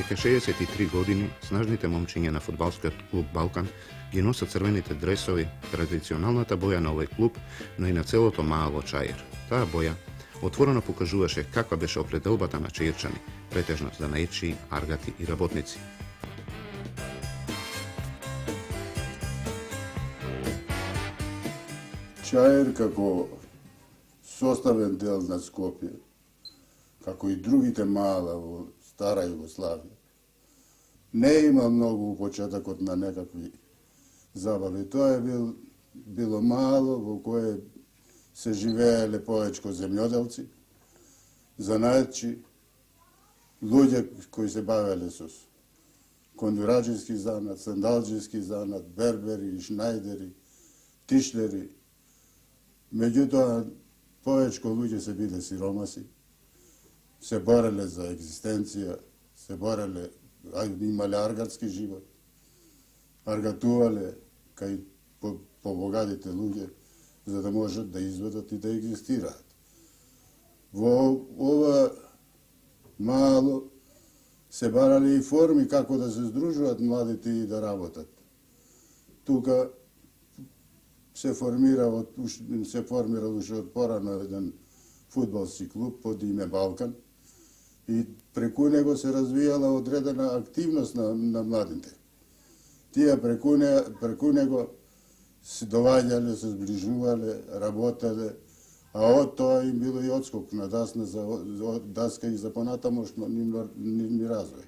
Дека 63 години, снажните момчиња на фудбалскиот клуб Балкан ги носат црвените дресови, традиционалната боја на овој клуб, но и на целото мало Чаир. Таа боја отворено покажуваше каква беше определбата на чаирчани, претежно занаетчии, аргати и работници. Чаир како составен дел на Скопје, како и другите мала во стара Југославија, не има многу у почетокот на некакви забави. Тоа е било мало во кое се живееле повеќе земјоделци, занаетчи, луѓе кои се бавеле со кондураџиски занат, сандалџиски занат, бербери, шнајдери, тишлери. Меѓутоа, повеќе луѓе се биле сиромаси, се бореле за екзистенција, се бореле, имале аргатски живот, аргатувале кај побогатите луѓе, за да можат да изведат и да екзистираат. Во ова мало се барале и форми како да се здружуваат младите и да работат. Тука се формирал уште од порано еден фудбалски клуб под име Балкан и преку него се развијала одредена активност на младите. Тие преку него се доваѓале, се зближувале, работеле, а од тоа им било и одскок на даска и за понатамошно нивни развој.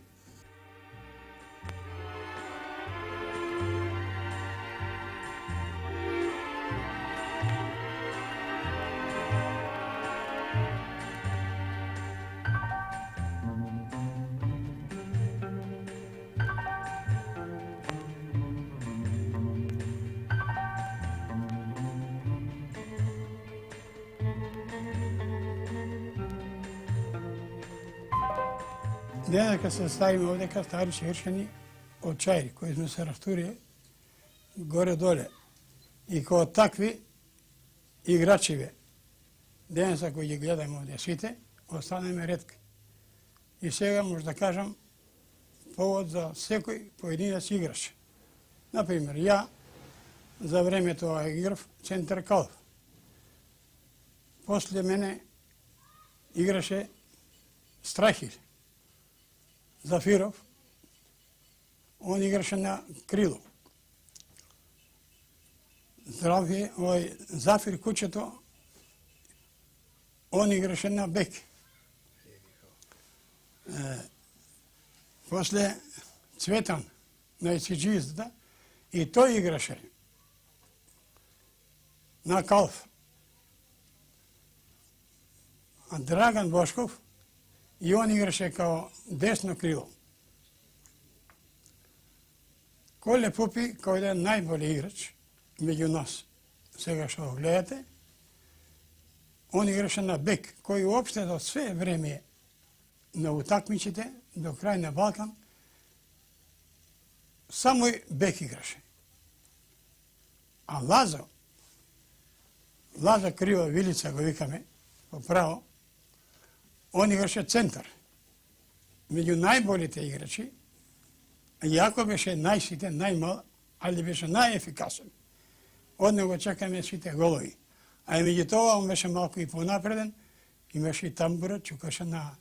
Денеска се ставиме овдека стари чаирчани од Чаир, кои сме се растурили горе-доле. И као такви играчиве, денеска кои ги гледаме овде сите, останеме ретки. И сега може да кажам повод за секој поединец играч. Например, ја за времето играв центар калф. После мене играше Страхил. Зафиров, он играше на крило. Здравје, Зафир Кучето, он играше на бек. После Цветан на Исиджиздата и тој играше на калф. А Драган Бошков и он играше као десно крило. Коле Пупи, као еден најболи играч меѓу нас, сега што го гледате, он играше на бек, кој уопште до све време на утакмиците, до крај на Балкан, само бек играше. А Лазо Крива Вилица го викаме, по право, он играше центар. Меѓу најболите играчи, иако беше најситен, најмал, али беше најефикасен. Од него чекаме сите голови. А и меѓу тоа, он беше малку и понапреден, имаше и тамбура, чукаше на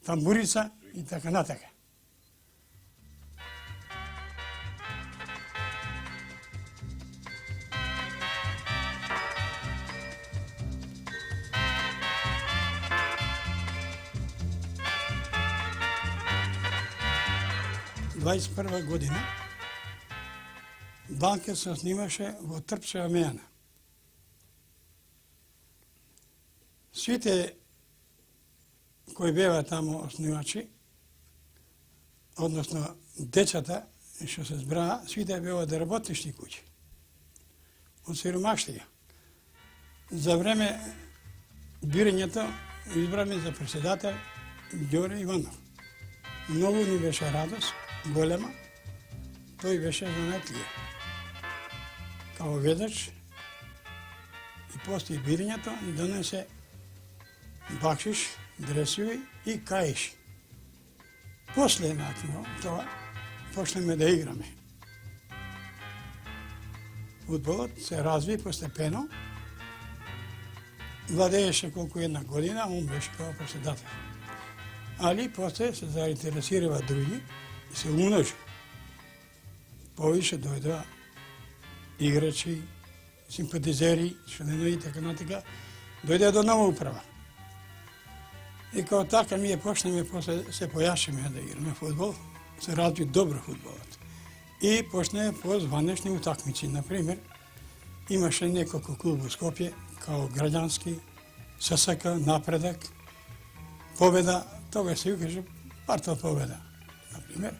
тамбурица и така натака. Прва година Банке се снимаше во Трпчева Мејана. Сите кои беа таму основачи, односно децата што се збраа, сите беа од работнички куќи, од сиромаштија. За време бирањето избраме за председател Ѓоре Иванов. Многу ни беше радост, голема, тој беше занатлија. Као ведач и после бирањето ни донесе бакшиш, дресови и каиши. После това почнеме да играме. Фудбалот се разви постепено. Владееше колку една година, он беше као председател. Али после се заинтересирава други и се умножи. Повише дојдоа играчи, симпатизери, членови и така натака, дојде до нова управа. И као така ние почнеме, после се појашиме да играме фудбал, се разви добро фудбалот. И почнеме по званечни утакмици. Например, имаше неколку клуба у Скопје, као Граѓански, ССК, Напредак, Победа, тога се викаше Партал Победа, например.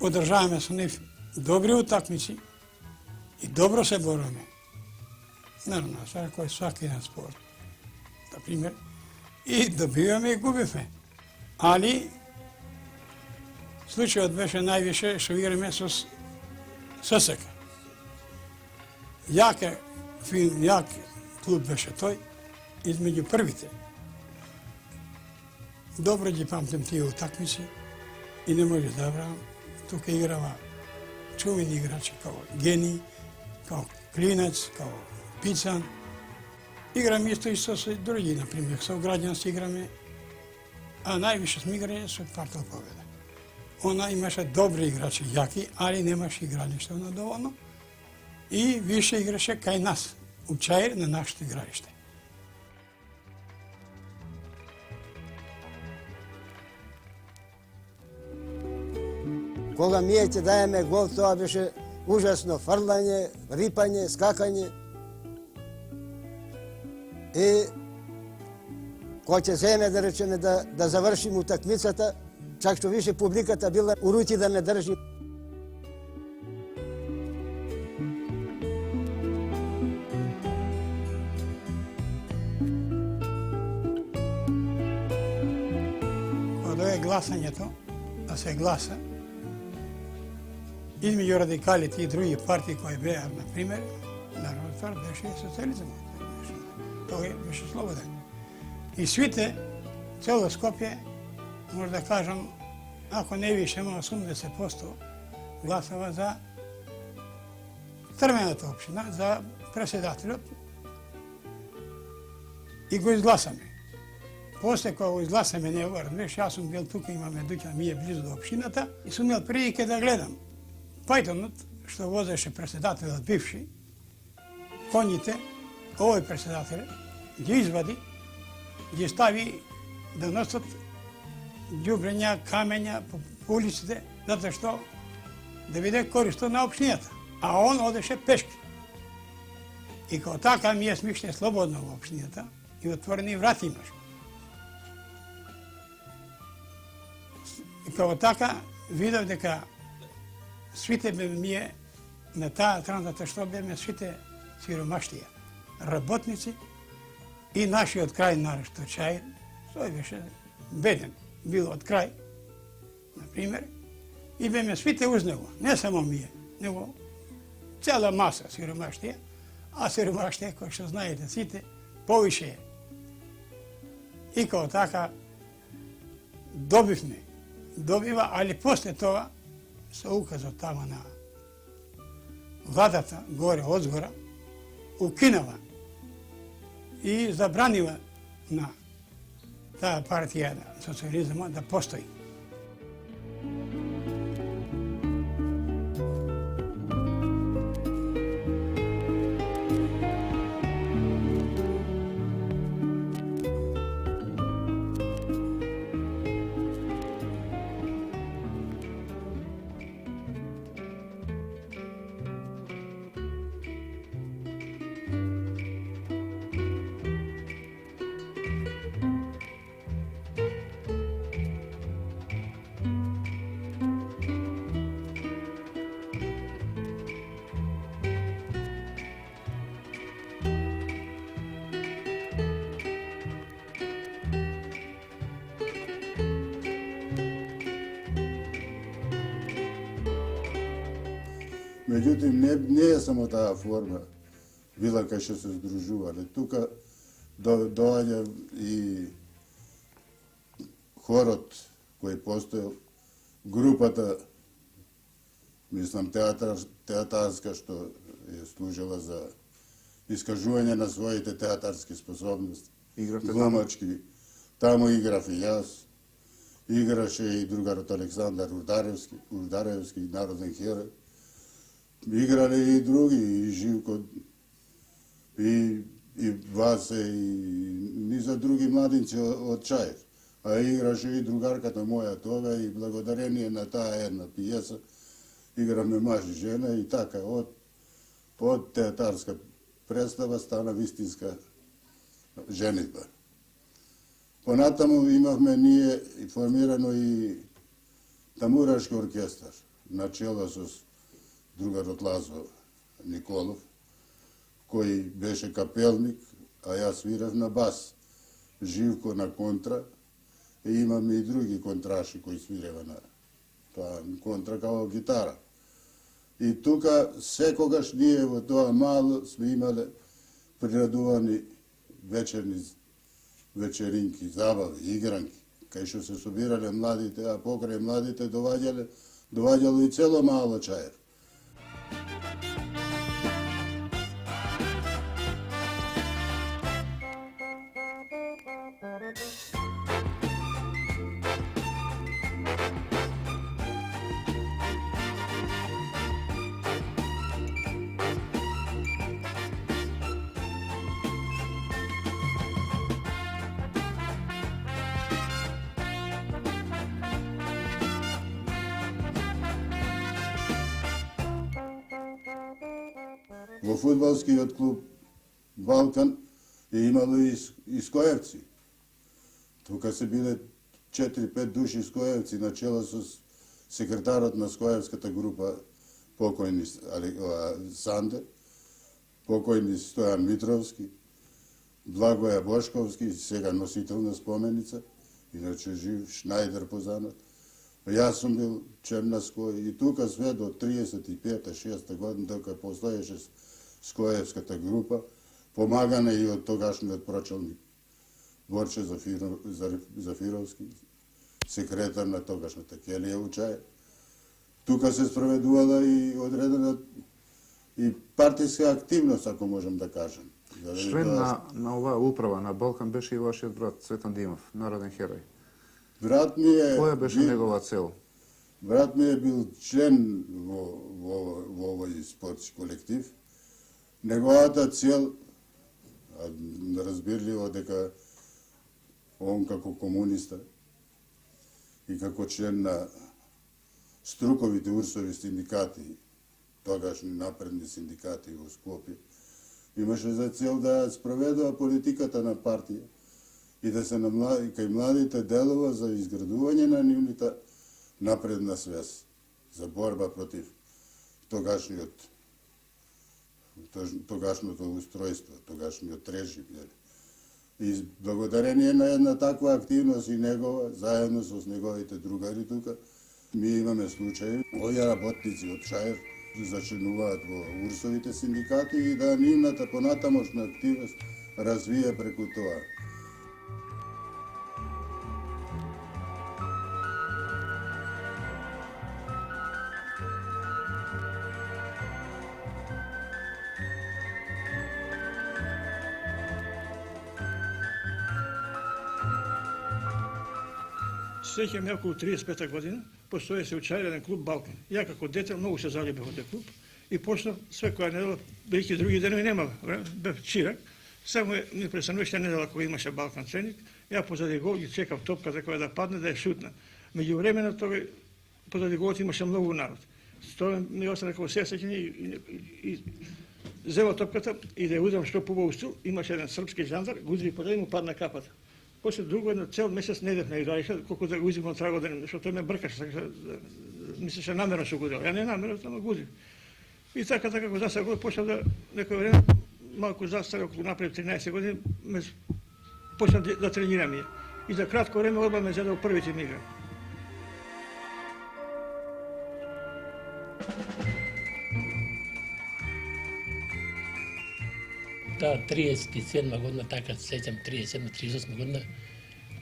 Одржаваме со нив добри утакмици и добро се бориме. Наравно, сега кој сваки еден спорт, например, и добиваме и губиме. Али, случајот беше највише што играме со ССК. Јак клуб беше тој, измеѓу првите. Добро ги памтим тие утакмици и не може да забравам. Тука играва чувени играчи као Гени, као Клинец, као Пицан. Играме исто и со други, например, со Граѓански играме, а највише сме играли со Партал Победа. Она имаше добри играчи, јаки, али немаше игралиште на доволно и више играше кај нас, у Чаир, на нашето игралиште. Кога ние ќе даеме гол, тоа беше ужасно фрлање, рипање, скакање. И кога ќе земе, да речеме, да завршим утакмицата, чак што више публиката била у рути да ме држи. Кога дојде гласањето, да се гласа, измеѓу радикалите и други партии кои беа, например, народот твар беше социализмот. Тој беше слободен. И свите, цело Скопје, може да кажам, ако не више, 80% гласава за Трмената општина, за председателот. И го изгласаме. После кога го изгласаме него, разбираш, јас сум бил тука, имаме дуќан, ми е близо до општината, и сум имал прилика да гледам. Пајтонот, што возеше председателот бивши, конјите, овој председател, ги извади, ги стави да носат ѓубрења, камења по улиците, затоа што да биде користо на општината. А он одеше пешки. И као така ние сме ишли слободно во општината и отворени врати имаш. И као така видов дека свите бе ние на таа страната што беме свите сиромаштија, работници и нашиот крај нарешто Чаир, тој беше беден, бил од крај, например, и беме свите уз него, не само ние, него цела маса сиромаштија, а сиромаштија, кој што знаете сите, повише е. И као така добива, али после тоа, со указот тама на владата, горе, одзгора, укинала и забранила на таа партија на социализма да постои. Меѓутоа, не е само таа форма била кај што се здружувале. Тука доаѓа и хорот koji je postojao, grupata, mislim, teatarska, što je služila za iskažuvanje na svoje teatarske sposobnosti. Igrate Glumački. Tamo igraf i jaz. Igraše i drugar od Aleksandar Urdarevski, narodni heroj. Igrali i drugi, i Živko, i Vase, i niza drugi mladinci od Čajer. A igraše i drugarkata moja toga i благодарение na ta jedna pijesa. Igra me maži žena i taka od teatarska predstava stana istinska ženitba. Понатаму имавме ние формирано и тамурашки оркестар, начело со другарот Лазо Николов, кој беше капелник, а јас свирав на бас, Живко на контра, и имаме и други контраши кои свирева на тоа контра као гитара. И тука секогаш ние во тоа мало сме имале прирадувани вечеринки, забави, игранки, кај што се собирале младите, а покрај младите доваѓало и цело мало Чаер. Во фудбалскиот клуб Балкан е имало и скоевци. Тука се биле 4-5 души скоевци, начело со секретарот на скоевската група, покојни Сандер, покојни Стојан Митровски, Благоја Бошковски, сега носител на споменица, иначе жив Шнајдер позанат. Јас сум бил член на Ској и тука све до 35-6 година, дока постоеше Скоевската група, помагана и од тогашниот прочелник Борче Зафировски, секретар на тогашната Келија Учај. Тука се спроведувала и одредена и партиска активност, ако можем да кажем. Член на оваа управа на Балкан беше и вашиот брат Цветан Димов, народен херој. Брат ми е... Која беше негова цел? Брат ми е бил член во овој спортски колектив. Неговата цел, разбирливо дека он како комуниста и како член на струковите урсови синдикати, тогашни напредни синдикати во Скопје, имаше за цел да спроведува политиката на партија и да се кај младите делува за изградување на нивната напредна свест, за борба против тогашното устројство, тогашниот режим. И благодарение на една таква активност и негова, заедно со неговите другари тука, ми имаме случаи, овие работници од Чаер зачленуваат во урсовите синдикати и да нивната понатамошна активност развие преку тоа. Сеќам ја околу 35 година, постоеше у Чаир еден клуб Балкан. Ја како дете многу се залюбив во тој клуб и почнав секоја недела, бидејќи други денови немав, бев чирак, само ми престануваше недела кога имаше Балкан треник, ја позади гол ги чекав топката која да падне да ја шутна. Меѓувремено тој позади голот имаше многу народ. Тоа ми остана како сесеќање и зела топката и да ја удрам што побаво стил, имаше еден српски жандар, го удри позади му падна капата. После друго едно цел месец не идев на игралище, колку да го узимам траго, што тој ме бркаше, мислеше намерно што го удел. Ја не намерно, само го узим. И така го застава гол, почнав да некој време малку застава, околу напред 13 години, почнав да тренирам ја. И за кратко време одма ме зедал првите ми игра. Таа 37 година, така се сеќам, 37-38 година,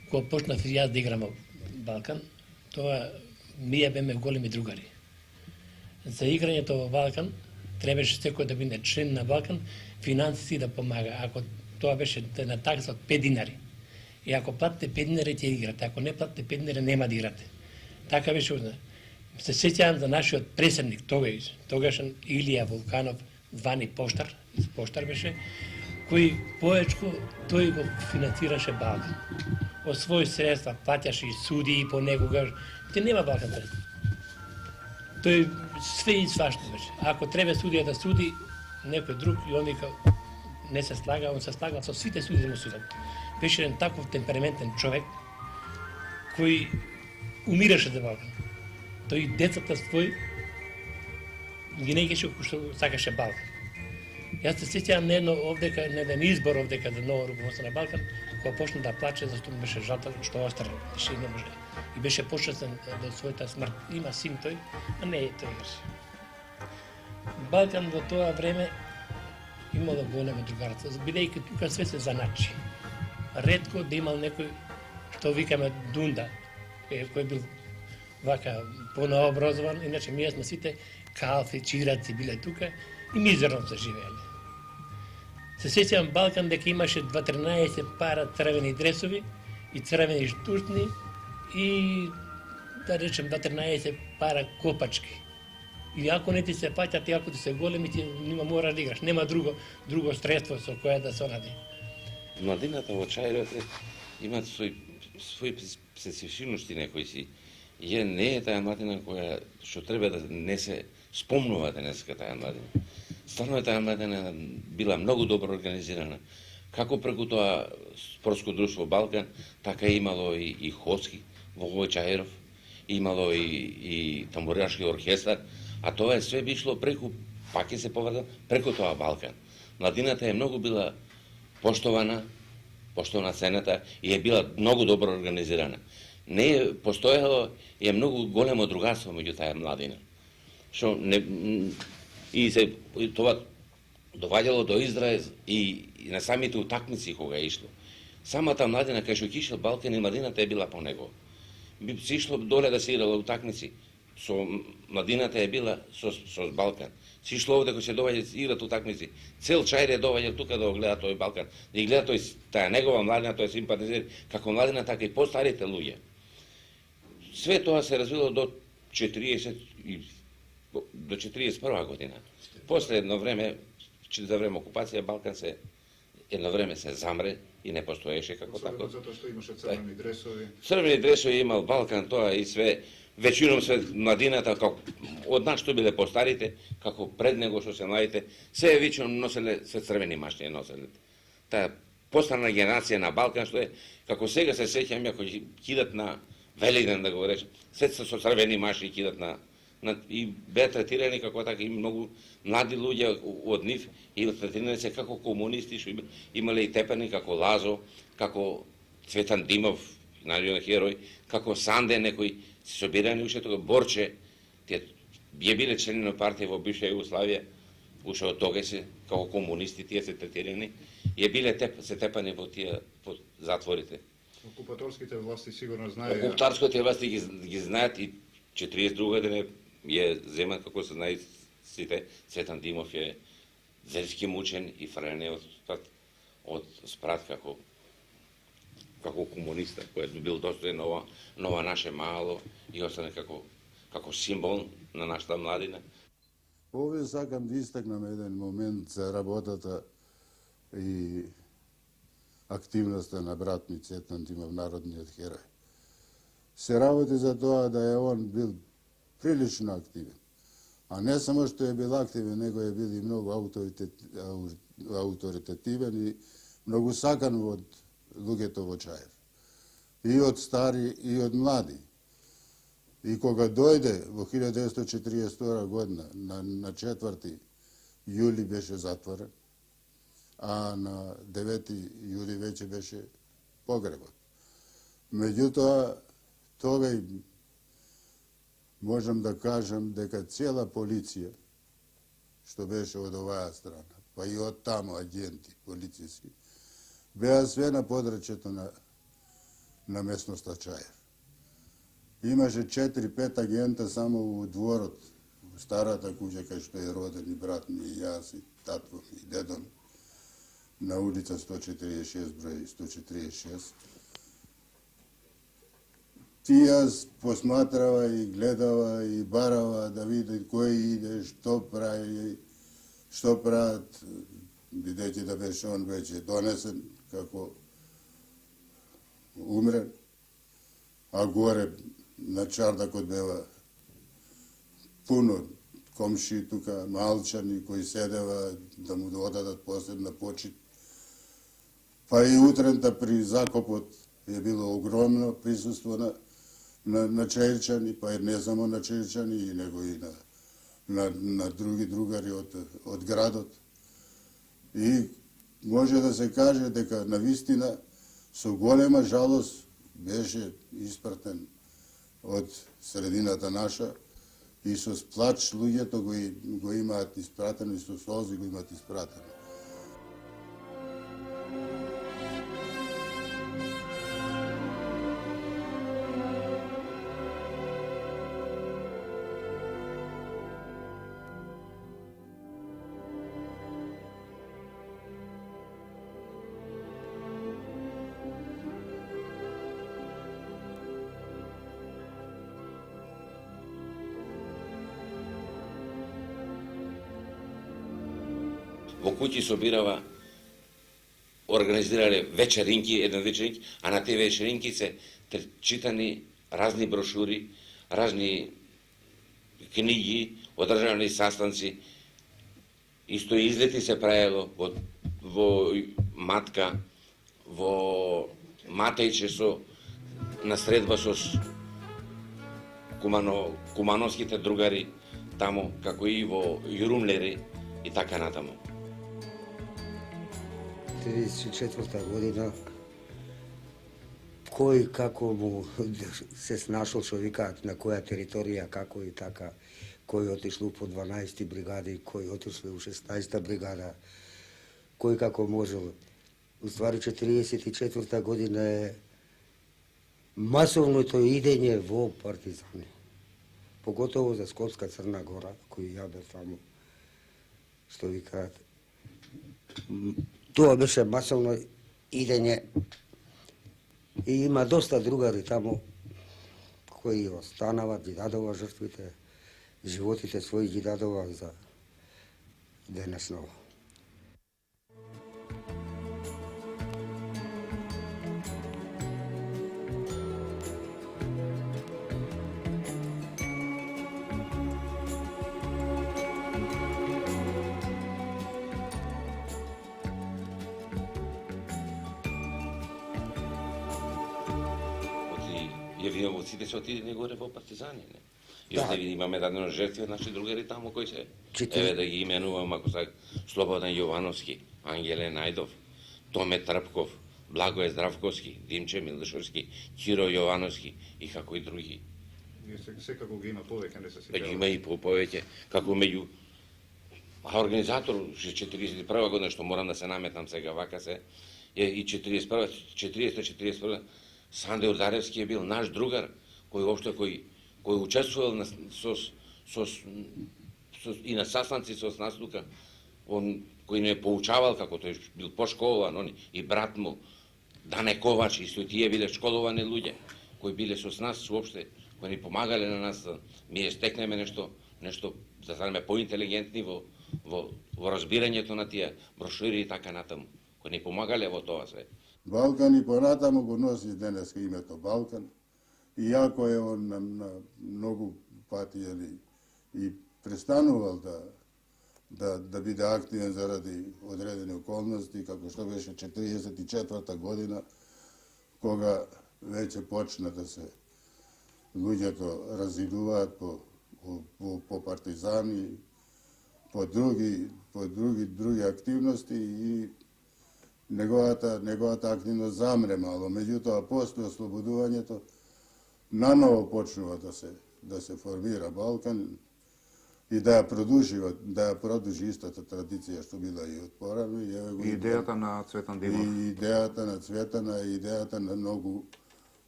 кога почнав и јас да играм во Балкан, тоа ние беме големи другари. За играњето во Балкан требаше секој да биде член на Балкан, финансиски да помага. Ако тоа беше на такса од 5 динари. И ако платите 5 динари ќе играте, ако не платите 5 динари нема да играте. Така беше узна. Се сеќавам за нашиот преседник тогашен Илија Вулканов, звани Поштар, Поштар беше, кој поечко тој го финансираше Балкан. Од своји средства плаќаше и суди и понекогаш. Те нема Балкан средства. Тој све и свашто беше. Ако треба судија да суди некој друг и он вика не се слага, он се слага со сите суди да му судат. Беше еден таков темпераментен човек кој умираше за Балкан. Тој децата свој ги негеше кој што сакаше Балкан. Јас се сеќавам на еден избор овдека за ново руководство на Балкан, кога почна да плаче зашто му беше жал што остар, што не може. И беше почестен до својата смрт. Има син тој, а не е тој беше. Балкан во тоа време имало големо другарство, бидејќи тука све се заначи. Ретко да имал некој што викаме Дунда, кој бил вака понаобразован, иначе ние сме сите калфи, чираци биле тука и мизерно се живееле. Се сеќавам Балкан дека имаше 14 пара црвени дресови и црвени штуртни и да речем 14 пара копачки. И ако не ти се паќат и ако ти се големи, ти мора да играш. Нема друго средство со кое да се онади. Младината во Чајрове имаат своји специфичности некои си. И не е таа младина која што треба да не се спомнува денеска таа младина. Стварно таа младина била многу добро организирана. Како преку тоа спортско друштво Балкан, така имало и хоски во овој Чајров, имало и тамбурашки оркестар, а тоа све би шло преку, пак се поврза, преку тоа Балкан. Младината е многу била поштована сцената и е била многу добро организирана. Не е постоело и е многу големо другарство меѓу таа младина. Што не и тоа доваѓало до израез и на самите утакмици кога ишло. Самата младина кај што кишел Балкан и младината е била по него. Би се ишло доле да се играло утакмици. Со младината е била со Балкан. Си ишло овде кога се доваѓа играт утакмици. Цел Чајр е доваѓа тука да го гледа тој Балкан. Да ги гледа таа негова младина, тој симпатизер, како младина, така и постарите луѓе. Све тоа се развило до 41 година. После едно време, за време окупација, Балкан едно време се замре и не постоеше како тако. Затоа што имаше црвени дресови. Црвени дресови имал Балкан, тоа и све, веćinom све младината, како од нас што биле постарите, како пред него што се младите, се веćinom носеле се црвени машни носеле. Таа постарна генерација на Балкан што е, како сега се сеќам, ако кидат на Велигден, да го речем, се со црвени машни кидат и беа третирани како така и многу млади луѓе од нив и третирани се како комунисти, што имале и тепени како Лазо, како Цветан Димов, најголем херој, како Санде некои се собирани уште тога Борче, тие биле члени на партија во бивша Југославија, уште од тога се како комунисти тие се третирани и биле се тепани во тие затворите. Окупаторските власти сигурно знаеја. Окупаторските власти ги знаат и 42 година ја земат, како се знае сите. Цветан Димов е зверски мучен и френен од спрат како комуниста, кој бил достоен нова наше мало и остане како символ на нашата младина. Овде сакам да истакнам еден момент за работата и активноста на брат ми Цветан Димов, народниот херој. Се работи за тоа да е он бил прилично активен. А не само што е бил активен, него е бил и многу авторитетивен и многу сакан од луѓето во Чајр. И од стари, и од млади. И кога дојде во 1942 година, на 4 јули беше затворен, а на 9 јули веќе беше погребот. Меѓутоа, тога можам да кажам дека цела полиција, што беше од оваа страна, па и од таму агенти полициски, беа све на подрачјето на местноста Чајр. Имаше 4-5 агента само у дворот, у старата куќа кај што е роден и брат ми, и јас, и татко ми, и дедо ми, на улица 146, број 146. Тие посматрава и гледава и барава да види кој иде, што прави, што прават, бидејќи да беше он веќе донесен како умрен, а горе на чардакот бева пуно комши тука, малчани кои седева да му одадат посебна почит. Па и утрента при закопот е било огромно присуство на чаирчани, па и не само на чаирчани, него и на други другари од градот. И може да се каже дека навистина со голема жалост беше испратен од средината наша и со сплач луѓето го имаат испратено и со солзи го имаат испратено. Во куќи собирава, организирале вечеринки, еден вечеринки, а на тие вечеринки се читани разни брошури, разни книги, одржани састанци, исто излети се правело во Матка, во Матејче со насредба со кумановските другари таму, како и во Јурумлери и така натаму. 34-та година, кој како му се снашол, што викаат, на која територија, како и така, кој отишло по 12-ти бригади, кој отишло у 16-та бригада, кој како можел. Уствари 44-та година е масовното идење во партизани. Поготово за Скопска Црна Гора, кој ја бев таму, што викаат. Тоа беше масовно идење и има доста другари таму кои останават, ги дадува жртвите, животите своји ги дадува за денеснова. Јавиновците се отидени горе во партизани, не? И да имаме дадено жртви од наши другари таму кои се. Еве да ги именувам, ако сак, Слободан Јовановски, Ангеле Најдов, Томе Трпков, Благое Здравковски, Димче Милдашовски, Киро Јовановски и како и други. Секако ги има повеќе, не се сеќавам. Има и повеќе, како меѓу организатор 41 година, што морам да се наметнам сега, вака се, и 40-41 Санде Ордаревски е бил наш другар, кој учествувал и на састанци со нас тука, он кој не поучавал како тој бил пошколован, и брат му Дане Ковач, и тие биле школовани луѓе кои биле со нас уопште, кои ни помагале на нас да ми стекнеме нешто да станеме поинтелигентни во разбирањето на тие брошури и така натаму, кои ни помагале во тоа све. Балкан и понатаму го носи денеска името Балкан, иако е он на многу пати и престанувал да биде активен заради одредени околности, како што беше 44-та година, кога веќе почна да се луѓето разидуваат по партизани, по други активности и неговата активност замре мало. Меѓутоа, после ослободувањето, наново почнува да се формира Балкан и да ја продужи истата традиција што била и од порано. И идејата на Цветан Димов. И идејата на Цветана, и идејата на многу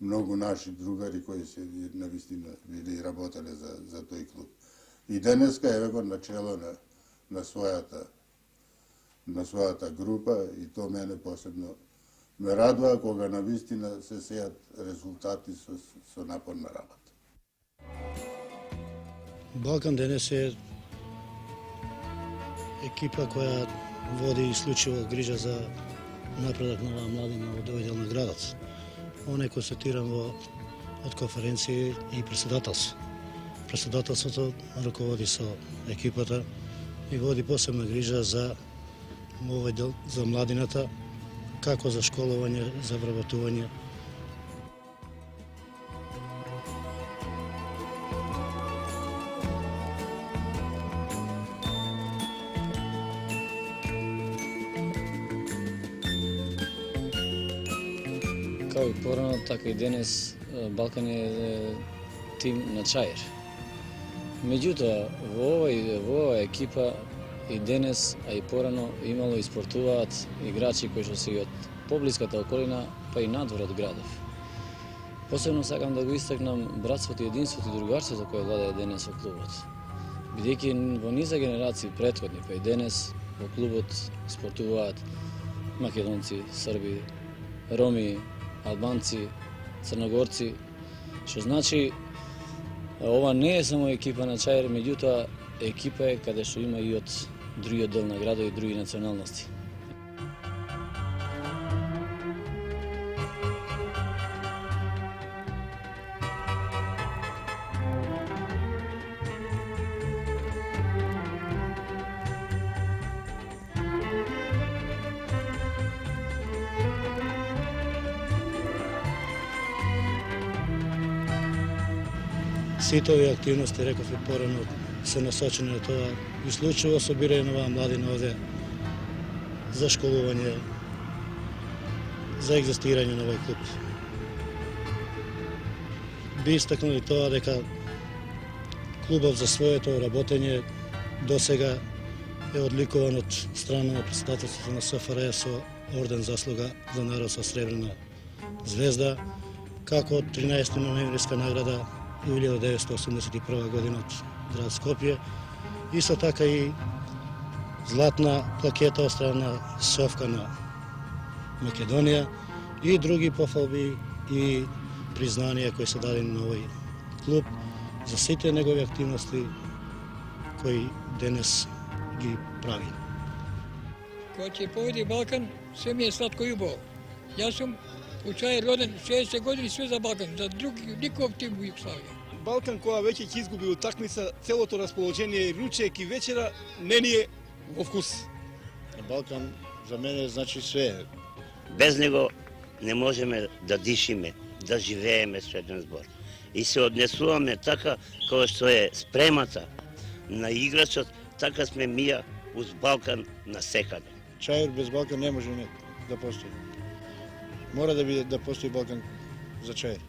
mnogo naši drugari koji se navistina bili работали за тој клуб. И денеска е го начело на својата група и то мене посебно ме радува кога навистина се сеат резултати со напорна работа. Балкан денес е екипа која води исклучиво грижа за напредок на оваа младина од овој дел на градот. Он е констатиран од конференции и председателство. Председателството раководи со екипата и води посебна грижа за овој дел, за младината, како за школување, за вработување. Као и порано, така и денес Балкан е тим на Чаир. Меѓутоа, во оваа екипа и денес, а и порано имало и спортуваат играчи кои што се и од поблиската околина, па и надвор од градов. Посебно сакам да го истакнам братството, единството и другарството кое владее денес во клубот. Бидејќи во низа генерации претходни, па и денес во клубот спортуваат македонци, срби, роми, албанци, црногорци, што значи ова не е само екипа на Чаир, меѓутоа екипа е каде што има и од другиот дел на градот и други националности. Сите овие активности, реков и порано, се насочени на тоа исклучиво собирање на оваа младина овде за школување, за екзистирање на овој клуб. Би истакнал и тоа дека клубов за своето работење досега е одликуван од страна на председателството на СФР со орден заслуга за народ со сребрена звезда, како 13 ноемвриска награда у 1981 година од град Скопје. Исто така и златна плакета од страна на Совка на Македонија и други пофалби и признанија кои се дадени на овој клуб за сите негови активности кои денес ги прави. Кога ќе поведи Балкан, се ми е сладко и убаво. Јас сум у Чаир роден 60 години, све за Балкан, за друг ников тим во Југославија. Балкан кога веќе ќе изгуби утакмица, целото расположение и ручек и вечера не ни е во вкус. Балкан за мене значи све. Без него не можеме да дишиме, да живееме со еден збор. И се однесуваме така како што е спремата на играчот, така сме мија уз Балкан насекаде. Чаир без Балкан не може да постои. Мора да постои Балкан за Чаир.